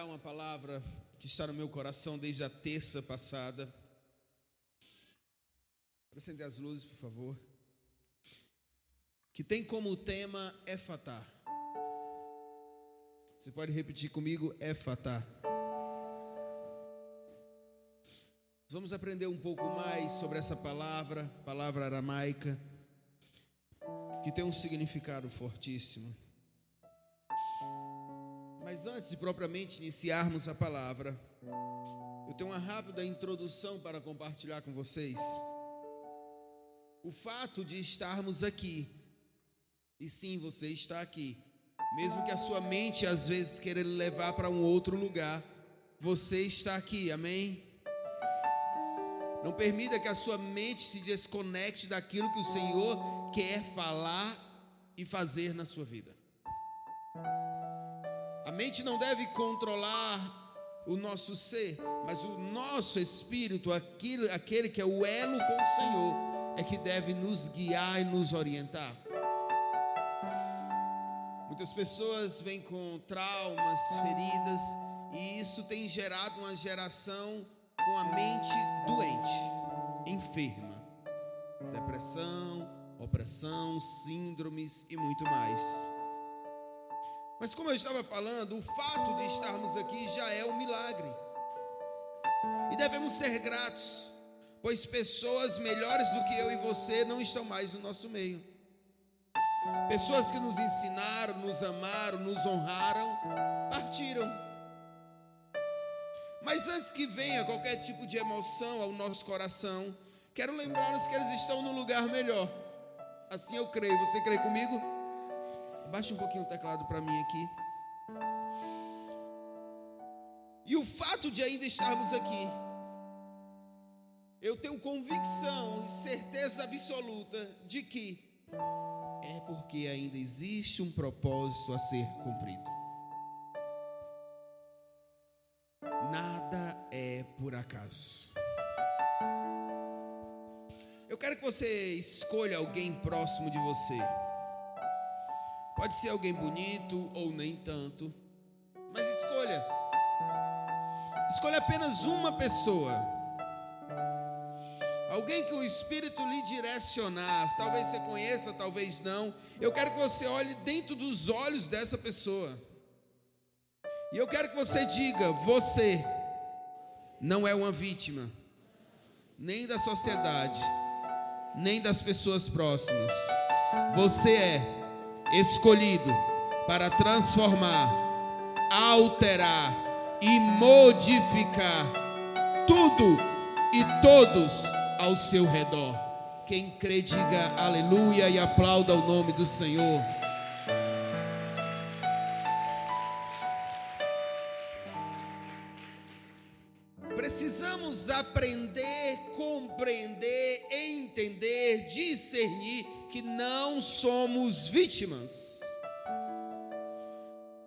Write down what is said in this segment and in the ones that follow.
uma palavra que está no meu coração desde a terça passada. Acender as luzes, por favor. Que tem como tema Éfatá. Você pode repetir comigo, Éfatá. Vamos aprender um pouco mais sobre essa palavra aramaica, que tem um significado fortíssimo. Mas antes de propriamente iniciarmos a palavra, eu tenho uma rápida introdução para compartilhar com vocês. O fato de estarmos aqui, e sim, você está aqui, mesmo que a sua mente às vezes queira levar para um outro lugar, você está aqui, amém? Não permita que a sua mente se desconecte daquilo que o Senhor quer falar e fazer na sua vida. A mente não deve controlar o nosso ser, mas o nosso espírito, aquele que é o elo com o Senhor, é que deve nos guiar e nos orientar. Muitas pessoas vêm com traumas, feridas, e isso tem gerado uma geração com a mente doente, enferma. Depressão, opressão, síndromes e muito mais. Mas como eu estava falando, o fato de estarmos aqui já é um milagre. E devemos ser gratos, pois pessoas melhores do que eu e você não estão mais no nosso meio. Pessoas que nos ensinaram, nos amaram, nos honraram, partiram. Mas antes que venha qualquer tipo de emoção ao nosso coração, quero lembrar-nos que eles estão num lugar melhor. Assim eu creio. Você crê comigo? Baixa um pouquinho o teclado para mim aqui. E o fato de ainda estarmos aqui, eu tenho convicção e certeza absoluta de que é porque ainda existe um propósito a ser cumprido. Nada é por acaso. Eu quero que você escolha alguém próximo de você. Pode ser alguém bonito ou nem tanto, mas escolha. Escolha apenas uma pessoa. Alguém que o Espírito lhe direcionar. Talvez você conheça, talvez não. Eu quero que você olhe dentro dos olhos dessa pessoa. E eu quero que você diga: você não é uma vítima, nem da sociedade, nem das pessoas próximas. Você é escolhido para transformar, alterar e modificar tudo e todos ao seu redor. Quem crê, diga aleluia e aplauda o nome do Senhor. Precisamos aprender, compreender, entender, discernir que não somos vítimas.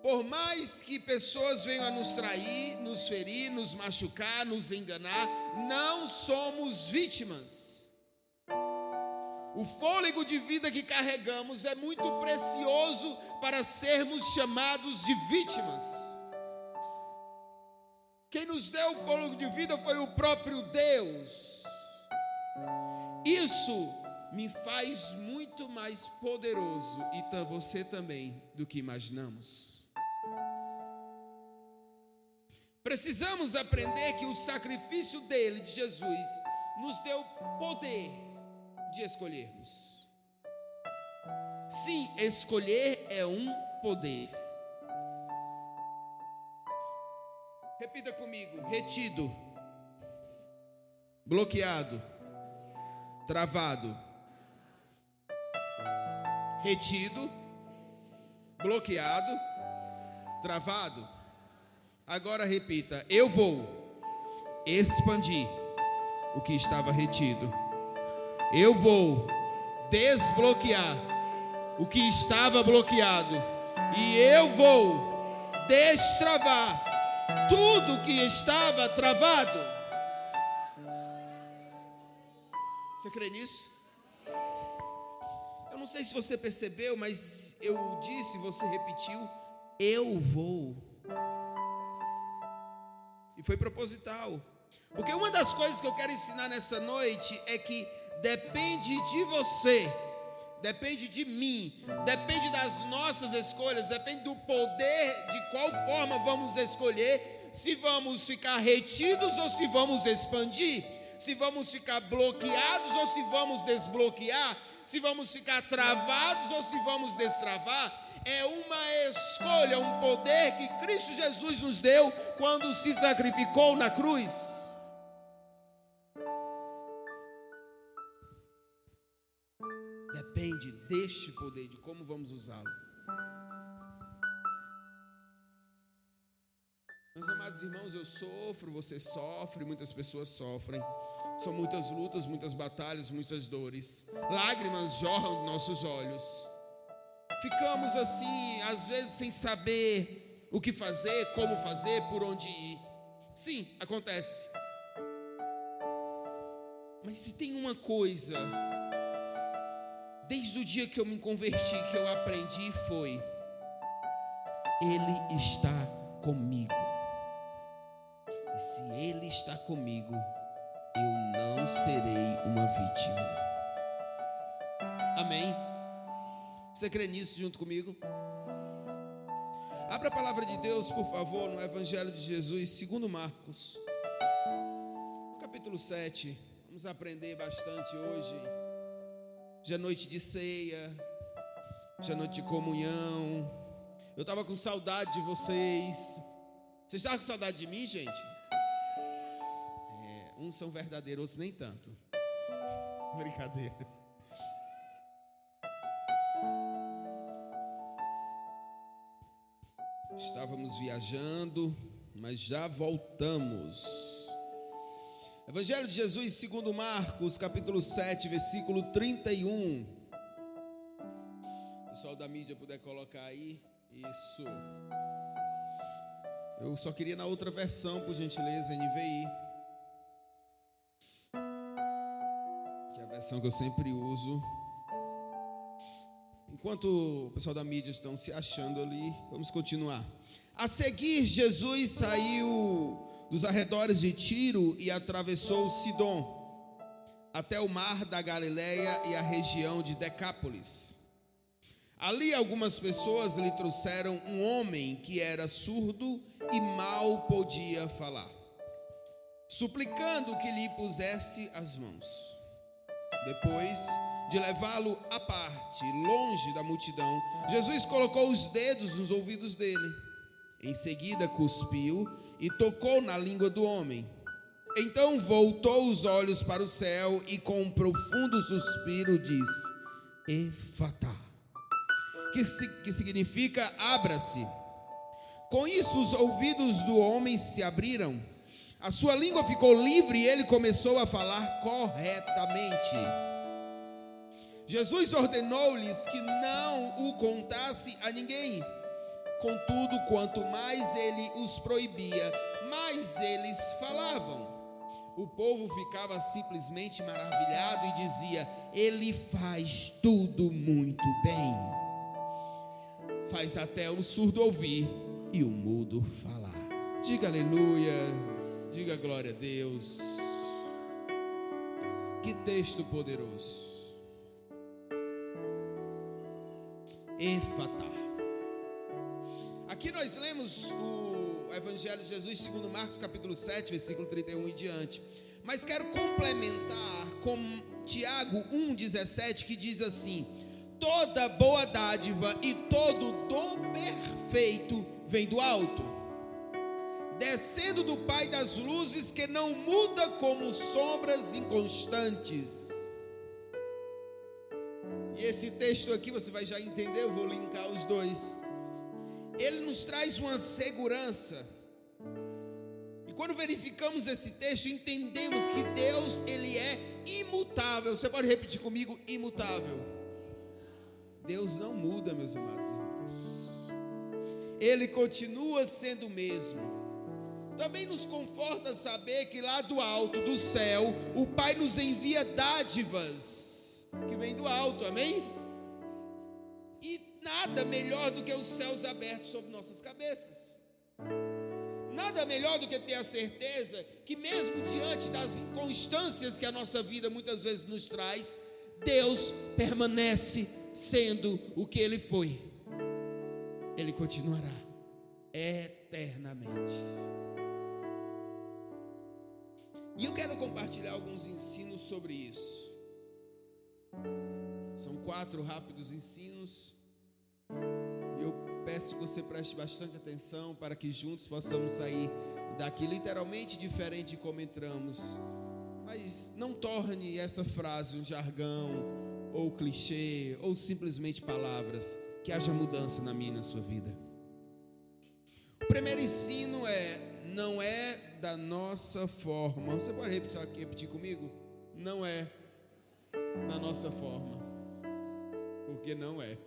Por mais que pessoas venham a nos trair, nos ferir, nos machucar, nos enganar, não somos vítimas. O fôlego de vida que carregamos é muito precioso para sermos chamados de vítimas. Quem nos deu o fôlego de vida foi o próprio Deus. Isso me faz muito mais poderoso, e você também, do que imaginamos. Precisamos aprender que o sacrifício dele, de Jesus, nos deu poder de escolhermos. Sim, escolher é um poder. Repita comigo: retido, bloqueado, travado. Retido, bloqueado, travado. Agora repita: eu vou expandir o que estava retido. Eu vou desbloquear o que estava bloqueado. E eu vou destravar tudo que estava travado. Você crê nisso? Eu não sei se você percebeu, mas eu disse, você repetiu: eu vou. E foi proposital. Porque uma das coisas que eu quero ensinar nessa noite é que depende de você, depende de mim, depende das nossas escolhas, depende do poder, de qual forma vamos escolher, se vamos ficar retidos ou se vamos expandir, se vamos ficar bloqueados ou se vamos desbloquear, se vamos ficar travados ou se vamos destravar. É uma escolha, um poder que Cristo Jesus nos deu quando se sacrificou na cruz. Depende deste poder, de como vamos usá-lo. Meus amados irmãos, eu sofro, você sofre, muitas pessoas sofrem. São muitas lutas, muitas batalhas, muitas dores. Lágrimas jorram de nossos olhos. Ficamos assim, às vezes sem saber o que fazer, como fazer, por onde ir. Sim, acontece. Mas se tem uma coisa, desde o dia que eu me converti, que eu aprendi, foi: Ele está comigo. E se Ele está comigo, eu não serei uma vítima. Amém? Você crê nisso junto comigo? Abra a palavra de Deus, por favor, no Evangelho de Jesus, segundo Marcos, capítulo 7. Vamos aprender bastante hoje. Já é noite de ceia, já é noite de comunhão. Eu estava com saudade de vocês. Vocês estavam com saudade de mim, gente? Uns são verdadeiros, outros nem tanto. Brincadeira. Estávamos viajando, mas já voltamos. Evangelho de Jesus segundo Marcos, capítulo 7, versículo 31. O pessoal da mídia puder colocar aí. Isso. Eu só queria na outra versão, por gentileza, NVI. Que é a versão que eu sempre uso. Enquanto o pessoal da mídia estão se achando ali, vamos continuar. A seguir, Jesus saiu dos arredores de Tiro e atravessou Sidom, até o mar da Galileia e a região de Decápolis. Ali algumas pessoas lhe trouxeram um homem que era surdo e mal podia falar, suplicando que lhe pusesse as mãos. Depois de levá-lo à parte, longe da multidão, Jesus colocou os dedos nos ouvidos dele. Em seguida cuspiu e tocou na língua do homem. Então voltou os olhos para o céu e com um profundo suspiro disse: Efatá, que significa abra-se. Com isso os ouvidos do homem se abriram, a sua língua ficou livre e ele começou a falar corretamente. Jesus ordenou-lhes que não o contasse a ninguém. Contudo, quanto mais ele os proibia, mais eles falavam. O povo ficava simplesmente maravilhado e dizia: ele faz tudo muito bem. Faz até o surdo ouvir e o mudo falar. Diga aleluia, diga glória a Deus. Que texto poderoso. Efatá. Aqui nós lemos o Evangelho de Jesus segundo Marcos capítulo 7, versículo 31 e diante. Mas quero complementar com Tiago 1,17, que diz assim: toda boa dádiva e todo dom perfeito vem do alto, descendo do Pai das luzes, que não muda como sombras inconstantes. E esse texto aqui você vai já entender, eu vou linkar os dois. Ele nos traz uma segurança. E quando verificamos esse texto, entendemos que Deus, Ele é imutável. Você pode repetir comigo? Imutável. Deus não muda, meus amados irmãos. Ele continua sendo o mesmo. Também nos conforta saber que lá do alto, do céu, o Pai nos envia dádivas que vem do alto, amém? E nada melhor do que os céus abertos sobre nossas cabeças. nada melhor do que ter a certeza que mesmo diante das inconstâncias que a nossa vida muitas vezes nos traz, Deus permanece sendo o que Ele foi. Ele continuará eternamente. E eu quero compartilhar alguns ensinos sobre isso. São 4 rápidos ensinos. E eu peço que você preste bastante atenção para que juntos possamos sair daqui literalmente diferente de como entramos. Mas não torne essa frase um jargão, ou clichê, ou simplesmente palavras. Que haja mudança na minha e na sua vida. O primeiro ensino não é da nossa forma. Você pode repetir comigo? Não é da nossa forma. Porque não é.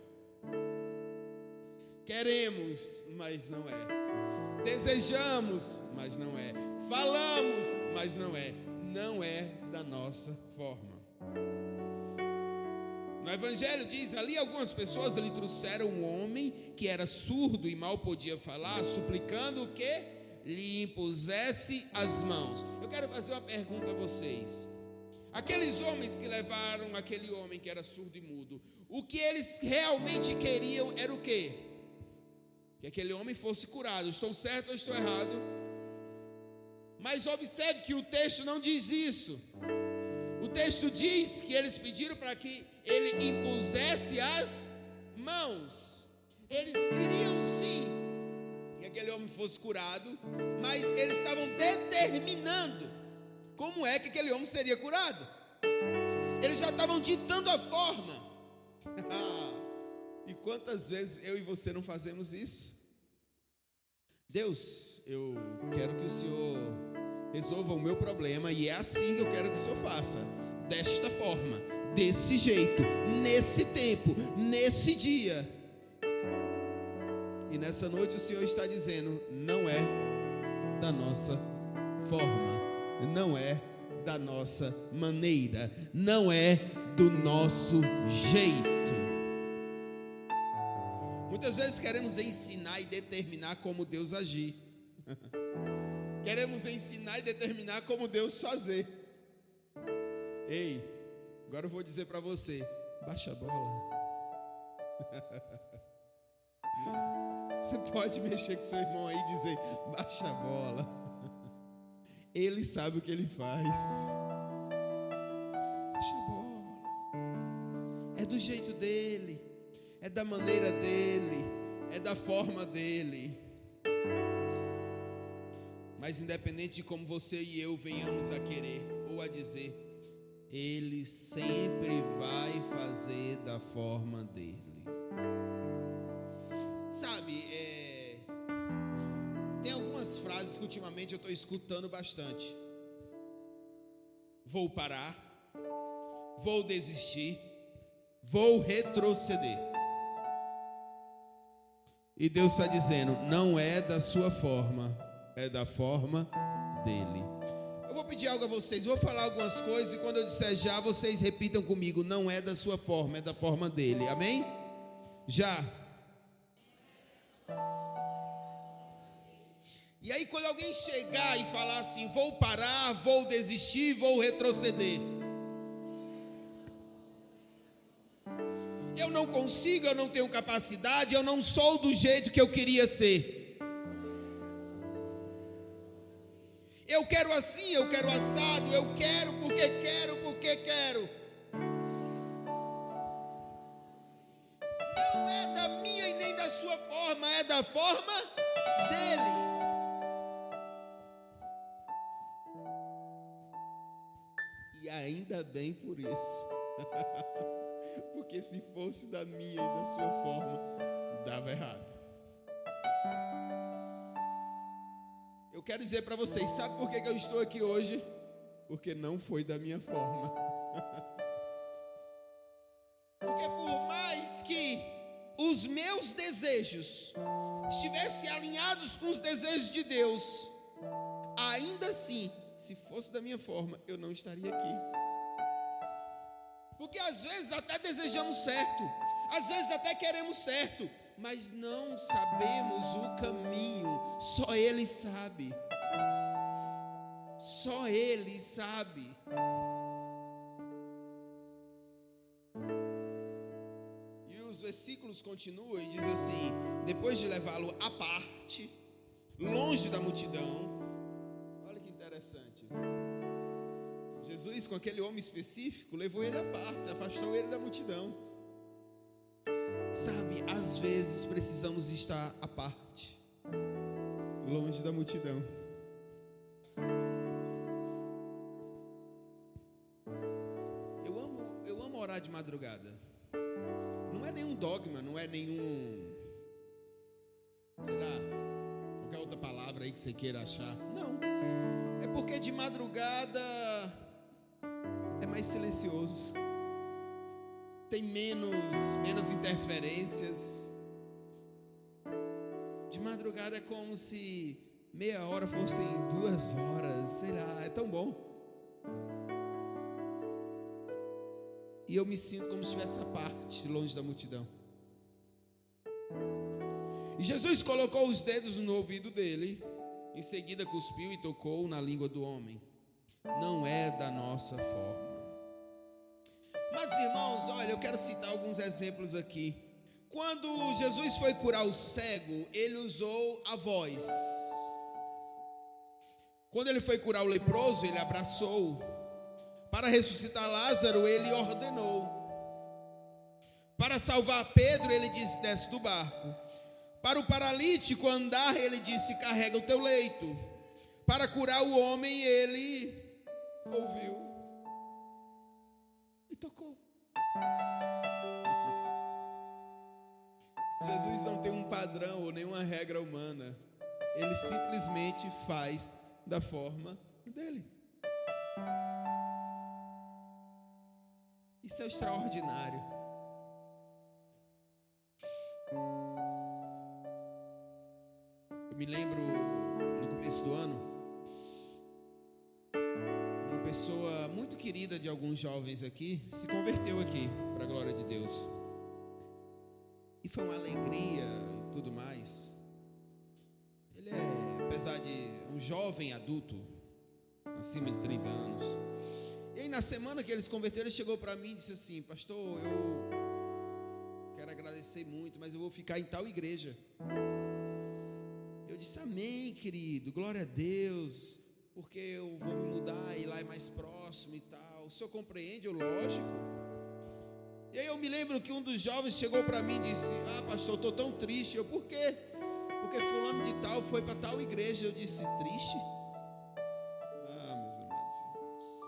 Queremos, mas não é. Desejamos, mas não é. Falamos, mas não é. Não é da nossa forma. No Evangelho diz ali, algumas pessoas lhe trouxeram um homem que era surdo e mal podia falar, suplicando que lhe impusesse as mãos. Eu quero fazer uma pergunta a vocês. Aqueles homens que levaram aquele homem que era surdo e mudo, o que eles realmente queriam era o quê? Que aquele homem fosse curado. Estou certo ou estou errado? Mas observe que o texto não diz isso. O texto diz que eles pediram para que ele impusesse as mãos. Eles queriam sim que aquele homem fosse curado, mas eles estavam determinando como é que aquele homem seria curado. Eles já estavam ditando a forma. E quantas vezes eu e você não fazemos isso? Deus, eu quero que o Senhor resolva o meu problema, e é assim que eu quero que o Senhor faça, desta forma, desse jeito, nesse tempo, nesse dia. E nessa noite o Senhor está dizendo: não é da nossa forma, não é da nossa maneira, não é do nosso jeito. Muitas vezes queremos ensinar e determinar como Deus agir. Queremos ensinar e determinar como Deus fazer. Ei, agora eu vou dizer para você: baixa a bola. Você pode mexer com seu irmão aí e dizer: baixa a bola. Ele sabe o que ele faz. Baixa a bola. É do jeito dele, é da maneira dele, é da forma dele. Mas independente de como você e eu venhamos a querer ou a dizer, Ele sempre vai fazer da forma dele. Sabe, tem algumas frases que ultimamente eu estou escutando bastante. Vou parar, vou desistir, vou retroceder. E Deus está dizendo: não é da sua forma, é da forma dele. Eu vou pedir algo a vocês, vou falar algumas coisas, e quando eu disser já, vocês repitam comigo: não é da sua forma, é da forma dele. Amém? Já. E aí quando alguém chegar e falar assim: vou parar, vou desistir, vou retroceder, eu não consigo, eu não tenho capacidade, eu não sou do jeito que eu queria ser, eu quero assim, eu quero assado, eu quero porque quero, porque quero. Não é da minha e nem da sua forma, é da forma dele. E ainda bem por isso. Porque se fosse da minha e da sua forma, dava errado. Eu quero dizer para vocês, sabe por que eu estou aqui hoje? Porque não foi da minha forma. Porque por mais que os meus desejos estivessem alinhados com os desejos de Deus, ainda assim, se fosse da minha forma, eu não estaria aqui. Porque às vezes até desejamos certo, às vezes até queremos certo, mas não sabemos o caminho. Só Ele sabe. Só Ele sabe. E os versículos continuam e diz assim: depois de levá-lo à parte, longe da multidão. Olha que interessante. Jesus, com aquele homem específico, levou ele à parte, afastou ele da multidão. Sabe, às vezes precisamos estar à parte, longe da multidão. Eu amo orar de madrugada. Não é nenhum dogma, não é nenhum, sei lá, qualquer outra palavra aí que você queira achar. Não, é porque de madrugada é mais silencioso, tem menos interferências. De madrugada é como se meia hora fossem 2 horas, sei lá, é tão bom. E eu me sinto como se estivesse à parte, longe da multidão. E Jesus colocou os dedos no ouvido dele, em seguida cuspiu e tocou na língua do homem. Não é da nossa forma. Mas, irmãos, olha, eu quero citar alguns exemplos aqui. Quando Jesus foi curar o cego, ele usou a voz. Quando ele foi curar o leproso, ele abraçou. Para ressuscitar Lázaro, ele ordenou. Para salvar Pedro, ele disse: desce do barco. Para o paralítico andar, ele disse: carrega o teu leito. Para curar o homem, ele ouviu e tocou. Jesus não tem um padrão ou nenhuma regra humana. Ele simplesmente faz da forma dele. Isso é extraordinário. Eu me lembro, no começo do ano, uma pessoa muito querida de alguns jovens aqui se converteu aqui, para a glória de Deus. E foi uma alegria e tudo mais. Ele é, apesar de um jovem adulto, acima de 30 anos. E aí, na semana que ele se converteu, ele chegou para mim e disse assim: pastor, eu quero agradecer muito, mas eu vou ficar em tal igreja. Eu disse: amém, querido, glória a Deus, porque eu vou me mudar e lá é mais próximo e tal. O senhor compreende? Lógico. E aí eu me lembro que um dos jovens chegou para mim e disse: ah, pastor, eu estou tão triste. Eu: por quê? Porque fulano de tal foi para tal igreja. Eu disse: triste? Ah, meus amados irmãos,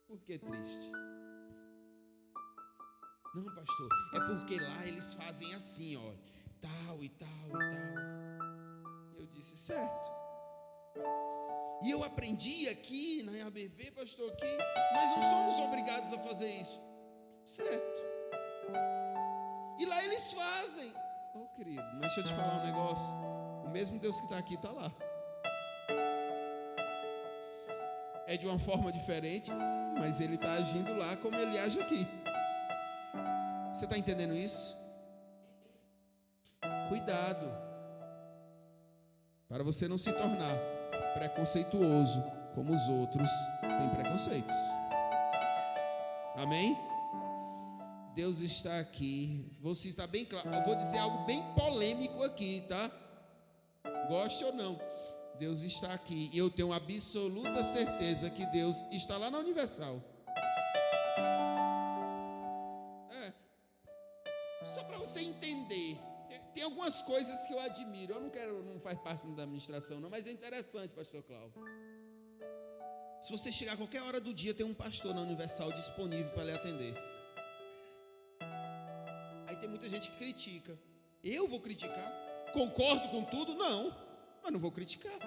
por que triste? Não, pastor, é porque lá eles fazem assim, ó, tal e tal e tal. Eu disse: certo. E eu aprendi aqui na IABV, pastor, que nós não somos obrigados a fazer isso. Certo. E lá eles fazem. Oh, querido, mas deixa eu te falar um negócio. O mesmo Deus que está aqui está lá. É de uma forma diferente, mas Ele está agindo lá como Ele age aqui. Você está entendendo isso? Cuidado, para você não se tornar preconceituoso como os outros têm preconceitos. Amém? Deus está aqui. Você está bem claro. Eu vou dizer algo bem polêmico aqui, tá? Goste ou não, Deus está aqui. E eu tenho absoluta certeza que Deus está lá na Universal. Só para você entender. Tem algumas coisas que eu admiro. Eu não faz parte da administração não, mas é interessante, pastor Cláudio. Se você chegar a qualquer hora do dia, tem um pastor na Universal disponível para lhe atender. Aí tem muita gente que critica. Eu vou criticar? Concordo com tudo? Não, mas não vou criticar.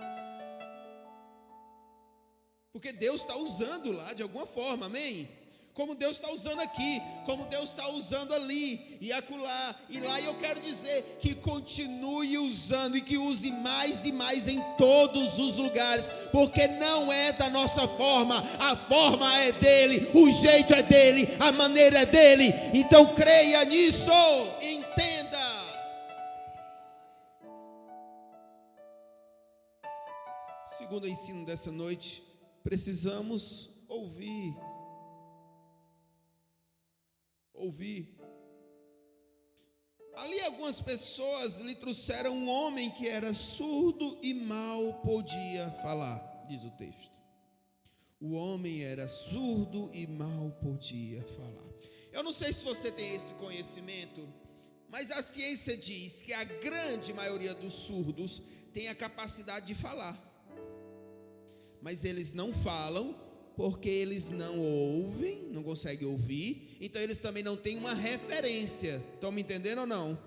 Porque Deus está usando lá de alguma forma, amém? Como Deus está usando aqui, como Deus está usando ali, e acolá, e lá. E eu quero dizer que continue usando, e que use mais e mais em todos os lugares, porque não é da nossa forma, a forma é dele, o jeito é dele, a maneira é dele. Então creia nisso, entenda. Segundo o ensino dessa noite, precisamos ouvir. Ali algumas pessoas lhe trouxeram um homem que era surdo e mal podia falar, diz o texto. O homem era surdo e mal podia falar. Eu não sei se você tem esse conhecimento, mas a ciência diz que a grande maioria dos surdos tem a capacidade de falar. Mas eles não falam porque eles não ouvem, não conseguem ouvir, então eles também não têm uma referência. Estão me entendendo ou não?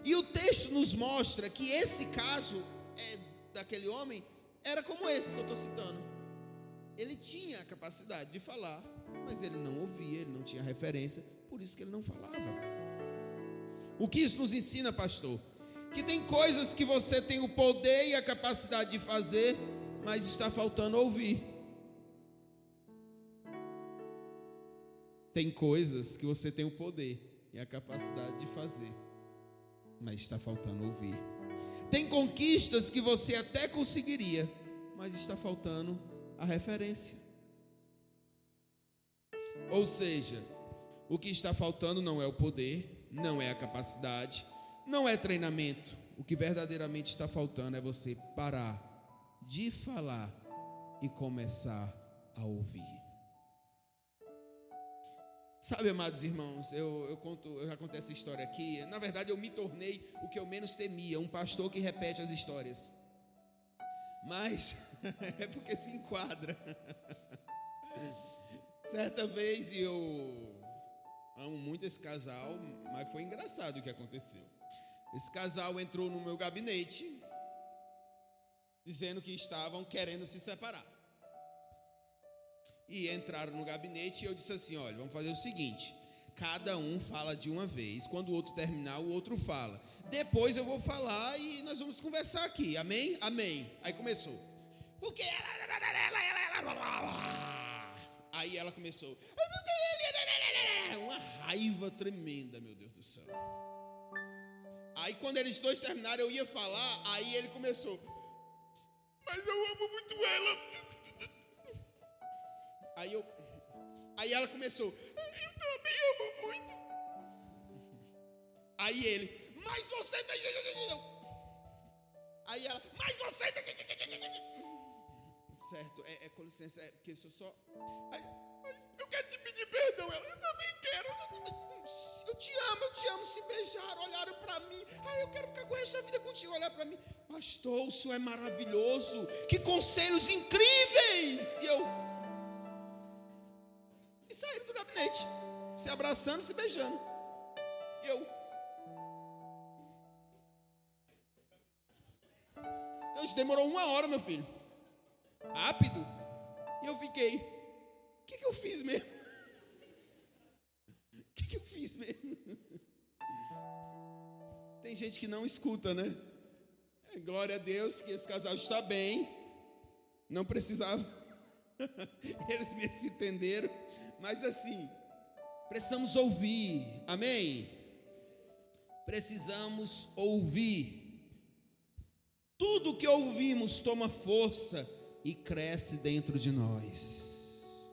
E o texto nos mostra que esse caso daquele homem era como esse que eu estou citando. Ele tinha a capacidade de falar, mas ele não ouvia, ele não tinha referência, por isso que ele não falava. O que isso nos ensina, pastor? Que tem coisas que você tem o poder e a capacidade de fazer, mas está faltando ouvir. Tem coisas que você tem o poder e a capacidade de fazer, mas está faltando ouvir. Tem conquistas que você até conseguiria, mas está faltando a referência. Ou seja, o que está faltando não é o poder, não é a capacidade, não é treinamento. O que verdadeiramente está faltando é você parar de falar e começar a ouvir. Sabe, amados irmãos, eu já contei essa história aqui. Na verdade, eu me tornei o que eu menos temia, um pastor que repete as histórias. Mas é porque se enquadra. Certa vez, eu amo muito esse casal, mas foi engraçado o que aconteceu. Esse casal entrou no meu gabinete, dizendo que estavam querendo se separar. E entraram no gabinete e eu disse assim: olha, vamos fazer o seguinte, cada um fala de uma vez, quando o outro terminar, o outro fala. Depois eu vou falar e nós vamos conversar aqui, amém? Amém. Aí começou. Porque aí ela começou. Uma raiva tremenda, meu Deus do céu. Aí quando eles dois terminaram, eu ia falar, aí ele começou. Mas eu amo muito ela. Aí ela começou. Eu também amo muito. Aí ele. Mas você. Aí ela. Mas você. Certo, com licença, porque eu sou só. Eu quero te pedir perdão. Ela. Eu também quero. Eu te amo. Se beijaram, olharam para mim. Eu quero ficar com o resto da vida contigo. Olhar para mim. Pastor, o senhor é maravilhoso. Que conselhos incríveis. E saíram do gabinete, se abraçando, se beijando. Isso demorou 1 hora, meu filho. Rápido. E eu fiquei. O que eu fiz mesmo? Tem gente que não escuta, né? Glória a Deus que esse casal está bem. Não precisava. Eles me entenderam. Mas assim, precisamos ouvir, amém? Precisamos ouvir. Tudo que ouvimos toma força e cresce dentro de nós.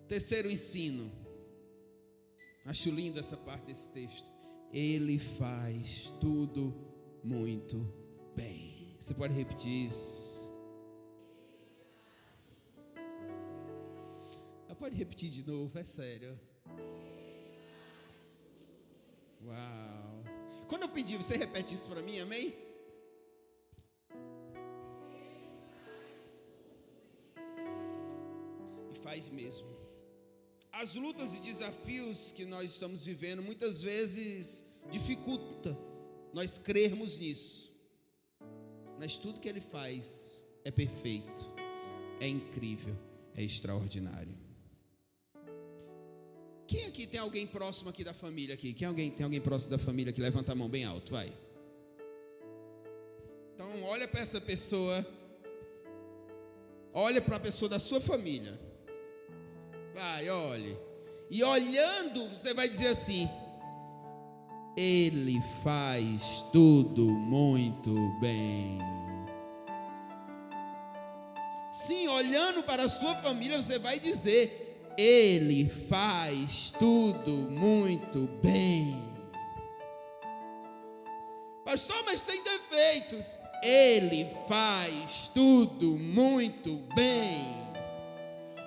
Terceiro ensino. Acho lindo essa parte desse texto. Ele faz tudo muito bem. Você pode repetir isso? Pode repetir de novo, é sério. Uau. Quando eu pedir, você repete isso para mim, amém? E faz mesmo. As lutas e desafios que nós estamos vivendo muitas vezes dificulta nós crermos nisso. Mas tudo que Ele faz é perfeito, é incrível, é extraordinário. Quem aqui tem alguém próximo aqui da família aqui? Tem alguém próximo da família que levanta a mão bem alto, vai. Então olha para essa pessoa. Olha para a pessoa da sua família. Vai, olhe. E olhando, você vai dizer assim: Ele faz tudo muito bem. Sim, olhando para a sua família, você vai dizer: Ele faz tudo muito bem. Pastor, mas tem defeitos. Ele faz tudo muito bem.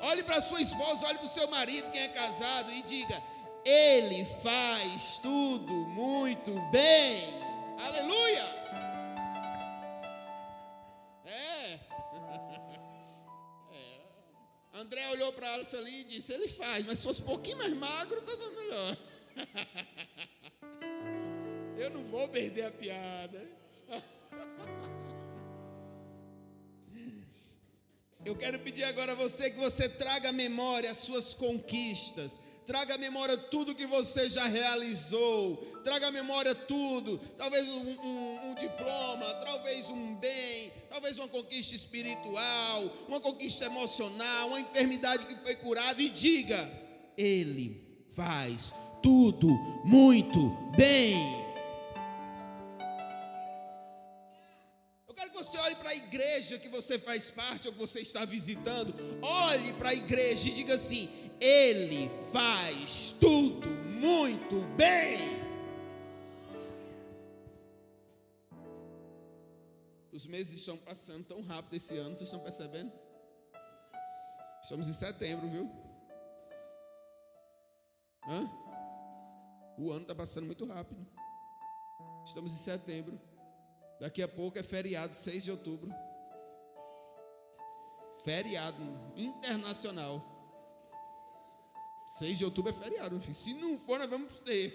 Olhe para a sua esposa, olhe para o seu marido, quem é casado, e diga: Ele faz tudo muito bem. Aleluia! André olhou para Alice ali e disse: Ele faz, mas se fosse um pouquinho mais magro, estava melhor. Eu não vou perder a piada. Eu quero pedir agora a você que você traga à memória as suas conquistas, traga à memória tudo que você já realizou, traga à memória tudo, talvez um diploma, talvez um bem, talvez uma conquista espiritual, uma conquista emocional, uma enfermidade que foi curada, e diga: Ele faz tudo muito bem. Você olhe para a igreja que você faz parte ou que você está visitando, olhe para a igreja e diga assim: Ele faz tudo muito bem. Os meses estão passando tão rápido esse ano, vocês estão percebendo? Estamos em setembro, viu? O ano está passando muito rápido. Estamos em setembro. Daqui a pouco é feriado, 6 de outubro. Feriado internacional. 6 de outubro é feriado, meu filho. Se não for, nós vamos ter.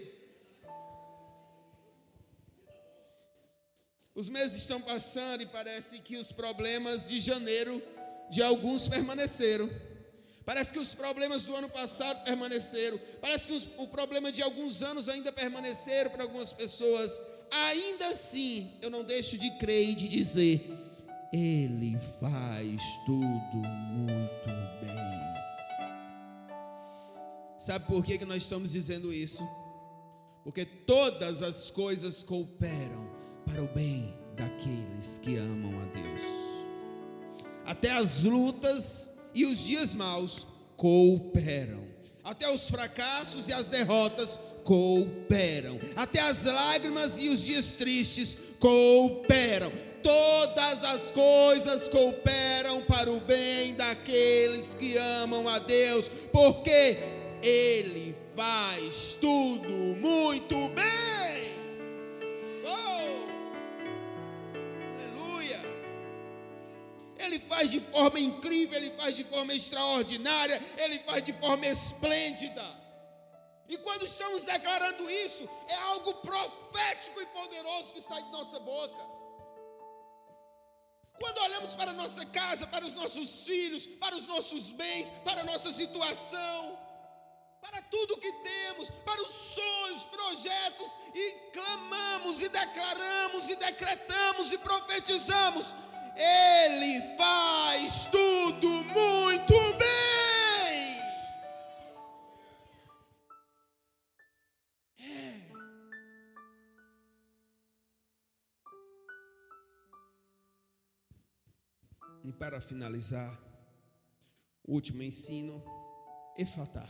Os meses estão passando e parece que os problemas de janeiro de alguns permaneceram. Parece que os problemas do ano passado permaneceram. Parece que o problema de alguns anos ainda permaneceram para algumas pessoas. Ainda assim, eu não deixo de crer e de dizer: Ele faz tudo muito bem. Sabe por que nós estamos dizendo isso? Porque todas as coisas cooperam para o bem daqueles que amam a Deus. Até as lutas e os dias maus cooperam. Até os fracassos e as derrotas cooperam. Até as lágrimas e os dias tristes cooperam. Todas as coisas cooperam para o bem daqueles que amam a Deus, porque Ele faz tudo muito bem. Aleluia! Ele faz de forma incrível, Ele faz de forma extraordinária, Ele faz de forma esplêndida. E quando estamos declarando isso, é algo profético e poderoso que sai de nossa boca. Quando olhamos para a nossa casa, para os nossos filhos, para os nossos bens, para a nossa situação, para tudo que temos, para os sonhos, projetos, e clamamos, e declaramos, e decretamos, e profetizamos: Ele faz tudo muito bem. E para finalizar, o último ensino: Efatá.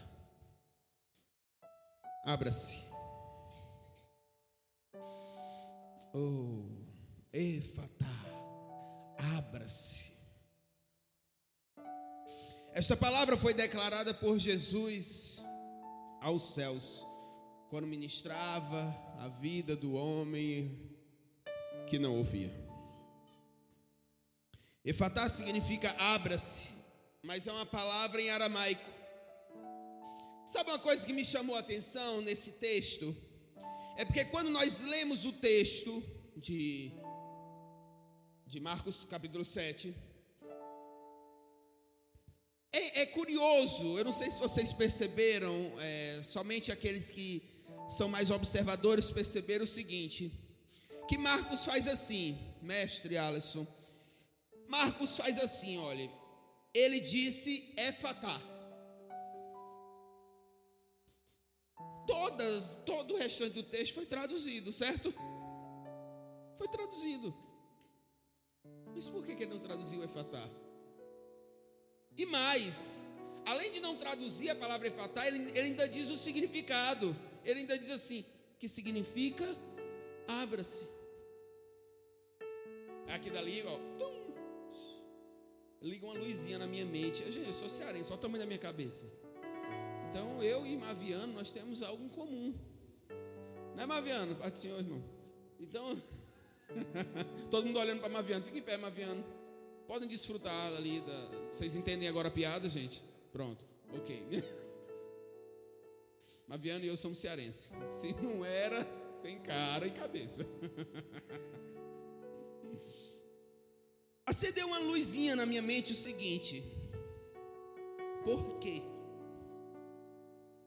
Abra-se. Efatá. Abra-se. Esta palavra foi declarada por Jesus aos céus, quando ministrava a vida do homem que não ouvia. Efatá significa abra-se, mas é uma palavra em aramaico. Sabe uma coisa que me chamou a atenção nesse texto? É porque quando nós lemos o texto de Marcos capítulo 7, é curioso, eu não sei se vocês perceberam, somente aqueles que são mais observadores perceberam o seguinte, que Marcos faz assim, mestre Alisson, Marcos faz assim, olha, ele disse Efatá. todo o restante do texto foi traduzido, certo? Foi traduzido. Mas por que ele não traduziu Efatá? E mais, além de não traduzir a palavra Efatá, ele ainda diz o significado. Ele ainda diz assim, que significa abra-se. Aqui dali, ó, liga uma luzinha na minha mente. Eu sou cearense, só o tamanho da minha cabeça. Então eu e Maviano, nós temos algo em comum. Não é, Maviano? Pai do Senhor, irmão. Então, todo mundo olhando para Maviano. Fica em pé, Maviano. Podem desfrutar ali. Vocês entendem agora a piada, gente? Pronto, ok. Maviano e eu somos cearenses. Se não era, tem cara e cabeça. Acendeu uma luzinha na minha mente o seguinte: por quê?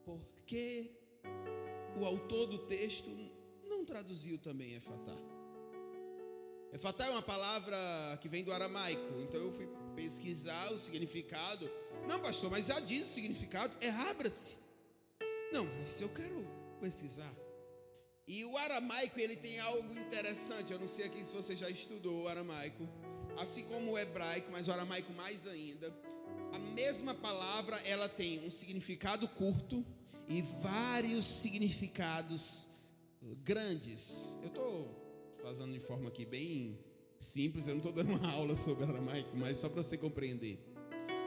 Por que o autor do texto não traduziu também Efatá? Efatá é uma palavra que vem do aramaico. Então eu fui pesquisar o significado. Não, pastor, mas já diz o significado, é abra-se. Não, mas eu quero pesquisar. E o aramaico, ele tem algo interessante. Eu não sei aqui se você já estudou o aramaico, assim como o hebraico, mas o aramaico mais ainda. A mesma palavra, ela tem um significado curto e vários significados grandes. Eu estou fazendo de forma aqui bem simples, eu não estou dando uma aula sobre aramaico, mas só para você compreender.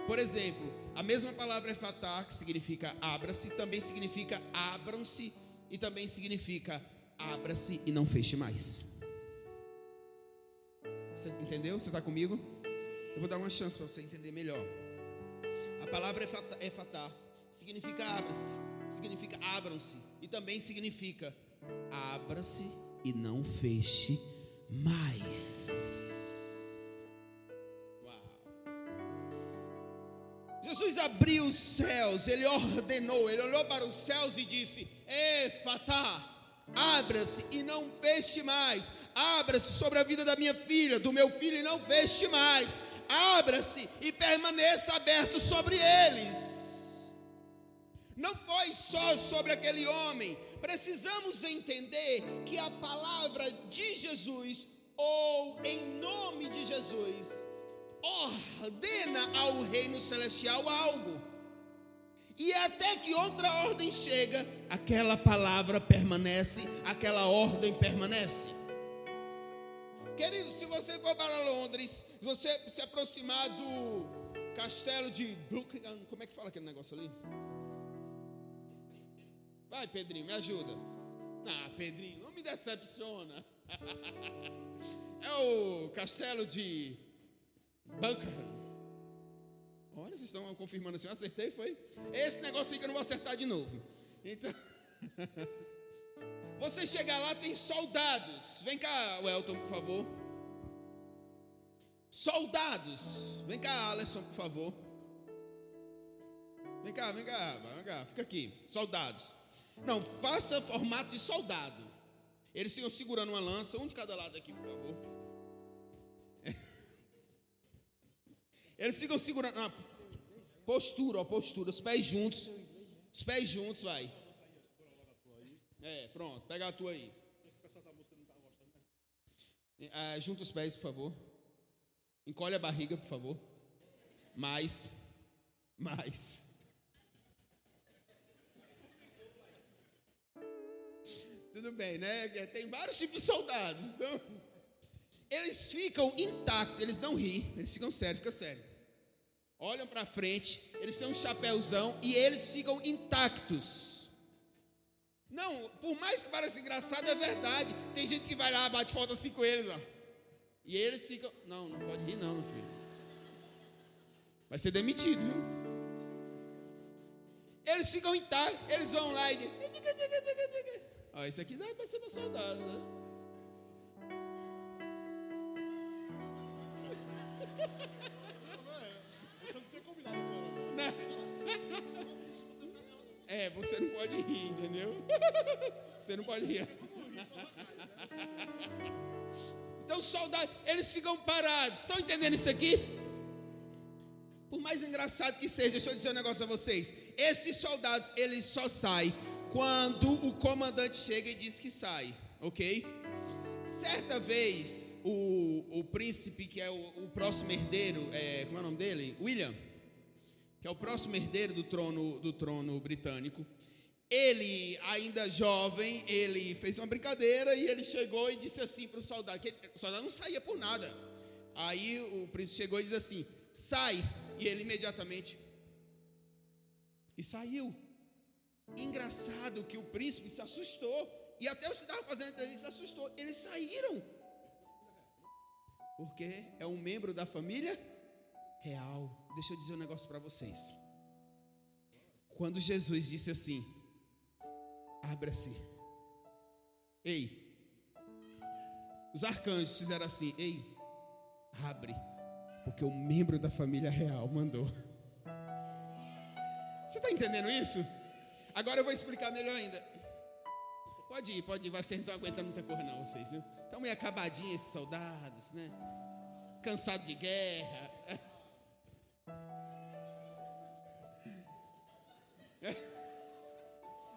Por exemplo, a mesma palavra Efatá, que significa abra-se, também significa abram-se e também significa abra-se e não feche mais. Você entendeu? Você está comigo? Eu vou dar uma chance para você entender melhor. A palavra Efatá significa abra-se, significa abram-se e também significa abra-se e não feche mais. Jesus abriu os céus, ele ordenou, ele olhou para os céus e disse: Efatá, abra-se e não feche mais. Abra-se sobre a vida da minha filha, do meu filho, e não feche mais. Abra-se e permaneça aberto sobre eles. Não foi só sobre aquele homem. Precisamos entender que a palavra de Jesus, ou em nome de Jesus, ordena ao reino celestial algo. E até que outra ordem chega, aquela palavra permanece, aquela ordem permanece. Querido, se você for para Londres, se você se aproximar do castelo de Buckingham, como é que fala aquele negócio ali? Vai, Pedrinho, me ajuda. Ah, Pedrinho, não me decepciona. É o castelo de Buckingham. Olha, vocês estão confirmando assim, eu acertei, foi? Esse negócio aí que eu não vou acertar de novo. Então, você chegar lá, tem soldados. Vem cá, Welton, por favor. Soldados. Vem cá, Alisson, por favor. Vem cá, fica aqui. Soldados. Não, faça formato de soldado. Eles ficam segurando uma lança, um de cada lado aqui, por favor. Eles ficam segurando uma postura, ó, postura, os pés juntos, vai. Pronto, pega a tua aí. Junta os pés, por favor. Encolhe a barriga, por favor. Mais. Tudo bem, né? Tem vários tipos de soldados. Então, eles ficam intactos, eles não riem, eles ficam sérios, fica sério. Olham para frente, eles têm um chapéuzão e eles ficam intactos. Não, por mais que pareça engraçado, é verdade. Tem gente que vai lá, bate foto assim com eles, ó. E eles ficam... Não pode rir não, meu filho. Vai ser demitido, viu? Eles ficam intactos, eles vão lá e dizem... Ó, esse aqui dá para ser meu soldado, né? Você não tinha combinado com ela. Você não pode rir, entendeu? Você não pode rir. Então os soldados, eles ficam parados. Estão entendendo isso aqui? Por mais engraçado que seja, deixa eu dizer um negócio a vocês. Esses soldados, eles só saem quando o comandante chega e diz que sai, ok? Certa vez, o príncipe, que é o próximo herdeiro, como é o nome dele? William, que é o próximo herdeiro do trono britânico. Ele, ainda jovem, ele fez uma brincadeira e ele chegou e disse assim para o soldado, que o soldado não saía por nada. Aí o príncipe chegou e disse assim, sai, e ele imediatamente, e saiu. Engraçado que o príncipe se assustou, e até os que estavam fazendo a entrevista se assustou, eles saíram, porque é um membro da família real. Deixa eu dizer um negócio para vocês. Quando Jesus disse assim, abra-se, ei, os arcanjos fizeram assim, ei, abre, porque o membro da família real mandou. Você está entendendo isso? Agora eu vou explicar melhor ainda. Pode ir, vocês não estão aguentando muita coisa não, vocês, viu? Estão meio acabadinhos esses soldados, né? Cansados de guerra.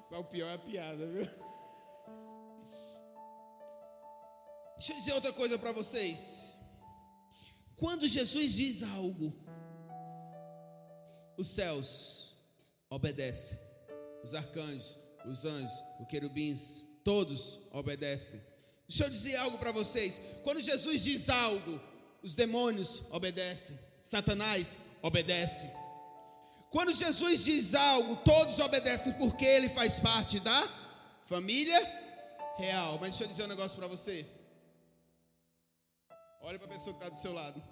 Mas o pior é a piada, viu? Deixa eu dizer outra coisa para vocês. Quando Jesus diz algo, os céus obedecem, os arcanjos, os anjos, os querubins, todos obedecem. Deixa eu dizer algo para vocês. Quando Jesus diz algo, os demônios obedecem, Satanás obedece. Quando Jesus diz algo, todos obedecem, porque ele faz parte da família real. Mas deixa eu dizer um negócio para você. Olha para a pessoa que está do seu lado.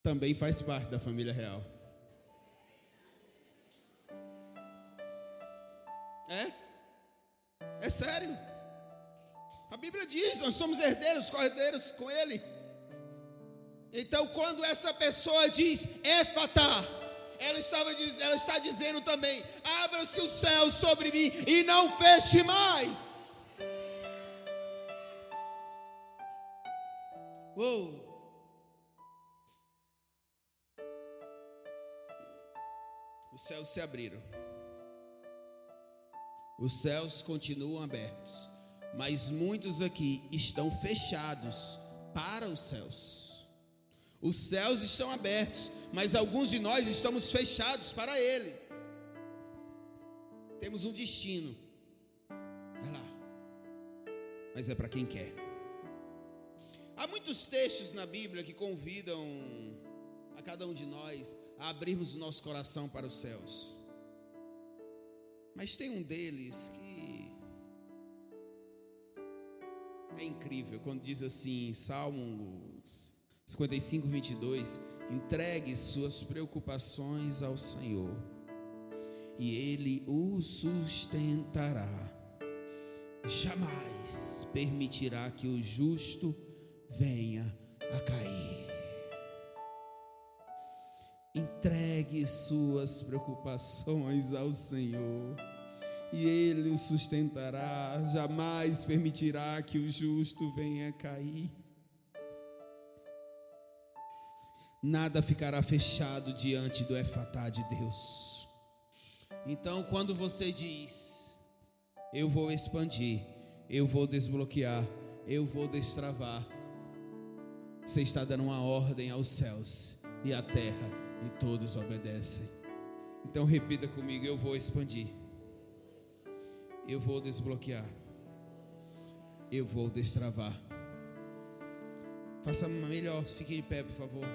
Também faz parte da família real. É sério. A Bíblia diz, nós somos herdeiros, cordeiros com ele. Então quando essa pessoa diz Éfatá, ela está dizendo também, abra-se os céus sobre mim e não feche mais. Uou. Os céus se abriram. Os céus continuam abertos, mas muitos aqui estão fechados para os céus. Os céus estão abertos, mas alguns de nós estamos fechados para ele. Temos um destino, é lá, mas é para quem quer. Há muitos textos na Bíblia que convidam a cada um de nós a abrirmos o nosso coração para os céus. Mas tem um deles que é incrível, quando diz assim, Salmos 55, 22, entregue suas preocupações ao Senhor, e Ele o sustentará, jamais permitirá que o justo venha a cair. Entregue suas preocupações ao Senhor, e Ele o sustentará, jamais permitirá que o justo venha a cair. Nada ficará fechado diante do Éfatá de Deus. Então, quando você diz, eu vou expandir, eu vou desbloquear, eu vou destravar, você está dando uma ordem aos céus e à terra, e todos obedecem. Então repita comigo, eu vou expandir, eu vou desbloquear, eu vou destravar. Faça melhor, fique de pé, por favor.